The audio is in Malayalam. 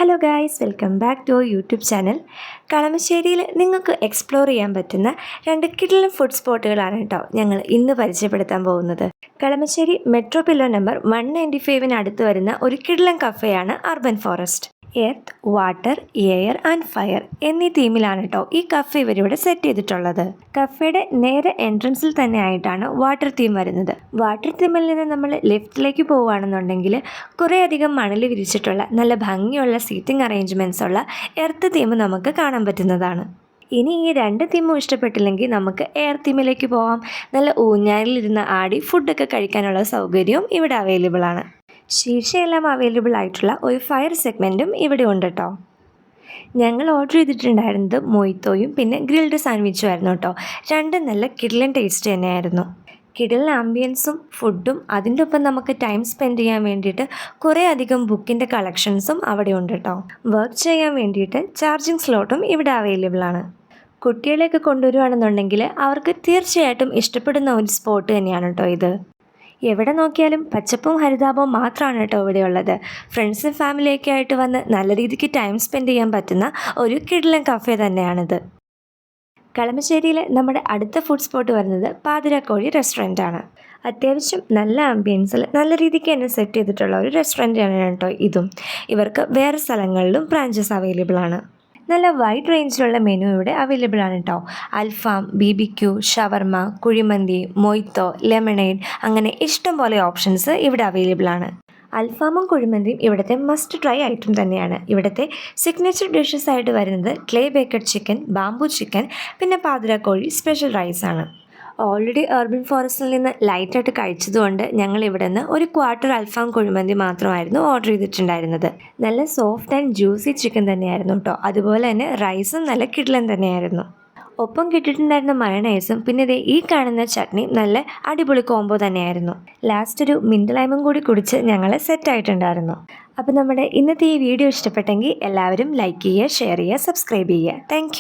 Hello guys, welcome back to YouTube channel. കളമശ്ശേരിയിൽ നിങ്ങൾക്ക് എക്സ്പ്ലോർ ചെയ്യാൻ പറ്റുന്ന 2 കിടിലൻ ഫുഡ് സ്പോട്ടുകളാണ് കേട്ടോ ഞങ്ങൾ ഇന്ന് പരിചയപ്പെടുത്താൻ പോകുന്നത്. കളമശ്ശേരി മെട്രോ പില്ലോ നമ്പർ 195 അടുത്ത് വരുന്ന ഒരു കിടിലൻ കഫേയാണ് urban forest. Earth, water, air and fire എന്നീ തീമിലാണ് കേട്ടോ ഈ കഫേ ഇവരിവിടെ സെറ്റ് ചെയ്തിട്ടുള്ളത്. കഫേയുടെ നേരെ എൻട്രൻസിൽ തന്നെ ആയിട്ടാണ് വാട്ടർ തീം വരുന്നത്. വാട്ടർ തീമിൽ നിന്ന് നമ്മൾ ലെഫ്റ്റിലേക്ക് പോവുകയാണെന്നുണ്ടെങ്കിൽ കുറേയധികം മണൽ വിരിച്ചിട്ടുള്ള നല്ല ഭംഗിയുള്ള സീറ്റിംഗ് അറേഞ്ച്മെൻറ്റ്സ് ഉള്ള എർത്ത് തീം നമുക്ക് കാണാൻ പറ്റുന്നതാണ്. ഇനി ഈ 2 തീമും ഇഷ്ടപ്പെട്ടില്ലെങ്കിൽ നമുക്ക് എയർ തീമിലേക്ക് പോവാം. നല്ല ഊഞ്ഞാലിലിരുന്ന് ആടി ഫുഡൊക്കെ കഴിക്കാനുള്ള സൗകര്യവും ഇവിടെ അവൈലബിൾ ആണ്. ശീർഷയെല്ലാം അവൈലബിൾ ആയിട്ടുള്ള ഒരു ഫയർ സെഗ്മെൻറ്റും ഇവിടെ ഉണ്ട് കേട്ടോ. ഞങ്ങൾ ഓർഡർ ചെയ്തിട്ടുണ്ടായിരുന്നത് മൊയ്ത്തോയും പിന്നെ ഗ്രിൽഡ് സാൻഡ്വിച്ചും ആയിരുന്നു കേട്ടോ. രണ്ടും നല്ല കിടിലൻ ടേസ്റ്റ് തന്നെയായിരുന്നു. കിടിലൻ ആംബിയൻസും ഫുഡും അതിൻ്റെ ഒപ്പം നമുക്ക് ടൈം സ്പെൻഡ് ചെയ്യാൻ വേണ്ടിയിട്ട് കുറേ അധികം ബുക്കിൻ്റെ കളക്ഷൻസും അവിടെ ഉണ്ട് കേട്ടോ. വർക്ക് ചെയ്യാൻ വേണ്ടിയിട്ട് ചാർജിങ് സ്ലോട്ടും ഇവിടെ അവൈലബിൾ ആണ്. കുട്ടികളെയൊക്കെ കൊണ്ടുവരികയാണെന്നുണ്ടെങ്കിൽ അവർക്ക് തീർച്ചയായിട്ടും ഇഷ്ടപ്പെടുന്ന ഒരു സ്പോട്ട് തന്നെയാണ് കേട്ടോ ഇത്. എവിടെ നോക്കിയാലും പച്ചപ്പും ഹരിതാപവും മാത്രമാണ് കേട്ടോ ഇവിടെയുള്ളത്. ഫ്രണ്ട്സും ഫാമിലിയൊക്കെ ആയിട്ട് വന്ന് നല്ല രീതിക്ക് ടൈം സ്പെൻഡ് ചെയ്യാൻ പറ്റുന്ന ഒരു കിടിലൻ കഫേ തന്നെയാണിത്. കളമശ്ശേരിയിൽ നമ്മുടെ അടുത്ത ഫുഡ് സ്പോട്ട് വരുന്നത് പാതിരാക്കോഴി റെസ്റ്റോറൻ്റ് ആണ്. അത്യാവശ്യം നല്ല ആംബിയൻസിൽ നല്ല രീതിക്ക് തന്നെ സെറ്റ് ചെയ്തിട്ടുള്ള ഒരു റെസ്റ്റോറൻ്റ് ആണ് കേട്ടോ ഇതും. ഇവർക്ക് വേറെ സ്ഥലങ്ങളിലും ബ്രാഞ്ചസ് അവൈലബിൾ ആണ്. നല്ല വൈഡ് റേഞ്ചിലുള്ള മെനു ഇവിടെ അവൈലബിൾ ആണ് കേട്ടോ. അൽഫാം, BBQ, ഷവർമ, കുഴിമന്തി, മൊയ്ത്തോ, ലെമണേഡ് അങ്ങനെ ഇഷ്ടം പോലെ ഓപ്ഷൻസ് ഇവിടെ അവൈലബിൾ ആണ്. അൽഫാമും കുഴിമന്തിയും ഇവിടുത്തെ മസ്റ്റ് ട്രൈ ഐറ്റം തന്നെയാണ്. ഇവിടുത്തെ സിഗ്നേച്ചർ ഡിഷസ് ആയിട്ട് വരുന്നത് clay baked chicken, bamboo chicken, പിന്നെ പാതിരാക്കോഴി സ്പെഷ്യൽ റൈസ് ആണ്. ഓൾറെഡി അർബൻ ഫോറസ്റ്റിൽ നിന്ന് ലൈറ്റായിട്ട് കഴിച്ചതുകൊണ്ട് ഞങ്ങൾ ഇവിടെ നിന്ന് ഒരു ക്വാർട്ടർ അൽഫാം കുഴിമന്തി മാത്രമായിരുന്നു ഓർഡർ ചെയ്തിട്ടുണ്ടായിരുന്നത്. നല്ല സോഫ്റ്റ് ആൻഡ് ജ്യൂസി ചിക്കൻ തന്നെയായിരുന്നു കേട്ടോ. അതുപോലെ തന്നെ റൈസും നല്ല കിടിലൻ തന്നെയായിരുന്നു. ഒപ്പം കിട്ടിയിട്ടുണ്ടായിരുന്ന മയണൈസും പിന്നെ ഇതേ ഈ കാണുന്ന ചട്നി നല്ല അടിപൊളി കോംബോ തന്നെയായിരുന്നു. ലാസ്റ്റ് ഒരു മിൻറ്റ് ലൈമും കൂടി കുടിച്ച് ഞങ്ങൾ സെറ്റായിട്ടുണ്ടായിരുന്നു. അപ്പോൾ നമ്മുടെ ഇന്നത്തെ ഈ വീഡിയോ ഇഷ്ടപ്പെട്ടെങ്കിൽ എല്ലാവരും ലൈക്ക് ചെയ്യുക, ഷെയർ ചെയ്യുക, സബ്സ്ക്രൈബ് ചെയ്യുക. താങ്ക്